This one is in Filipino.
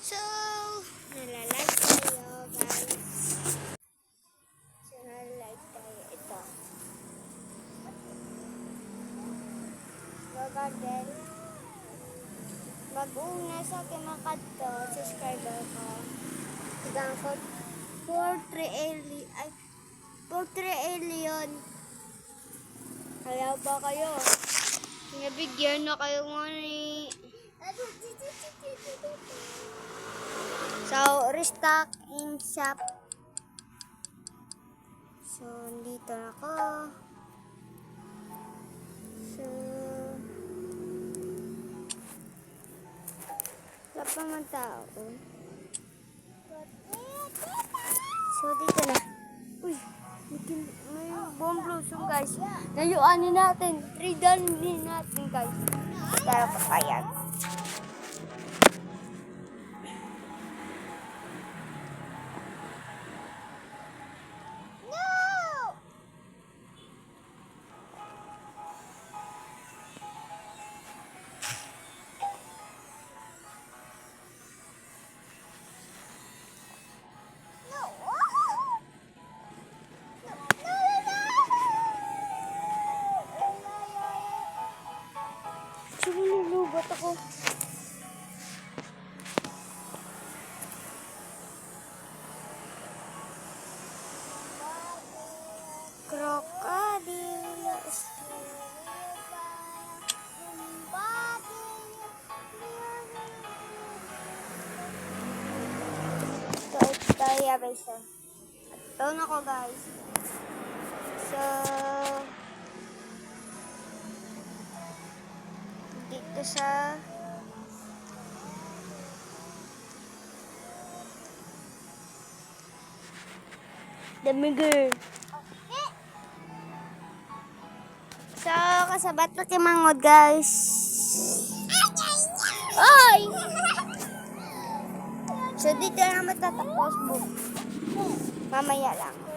So, nalalike tayo guys. So, nalalike tayo. Ito. Garden. Mag-una sa kimakad to, subscriber ko. Hanggang 4-3 alien. Kaya ba kayo? Nabigyan na kayo money. So, restock in shop. So, dito na ako. So, wala pa man tao. So, dito na. Uy, may bomb blossom guys. Nayuanin natin. 3 din natin guys. Para papayag. Lubat ako. Crocodile. So, ito tayo guys. Ito na ko guys. So, dito sa Damigger. So, kasabat na kimangod guys. Oy! So, dito na matatapos mo. Mamaya lang. Okay?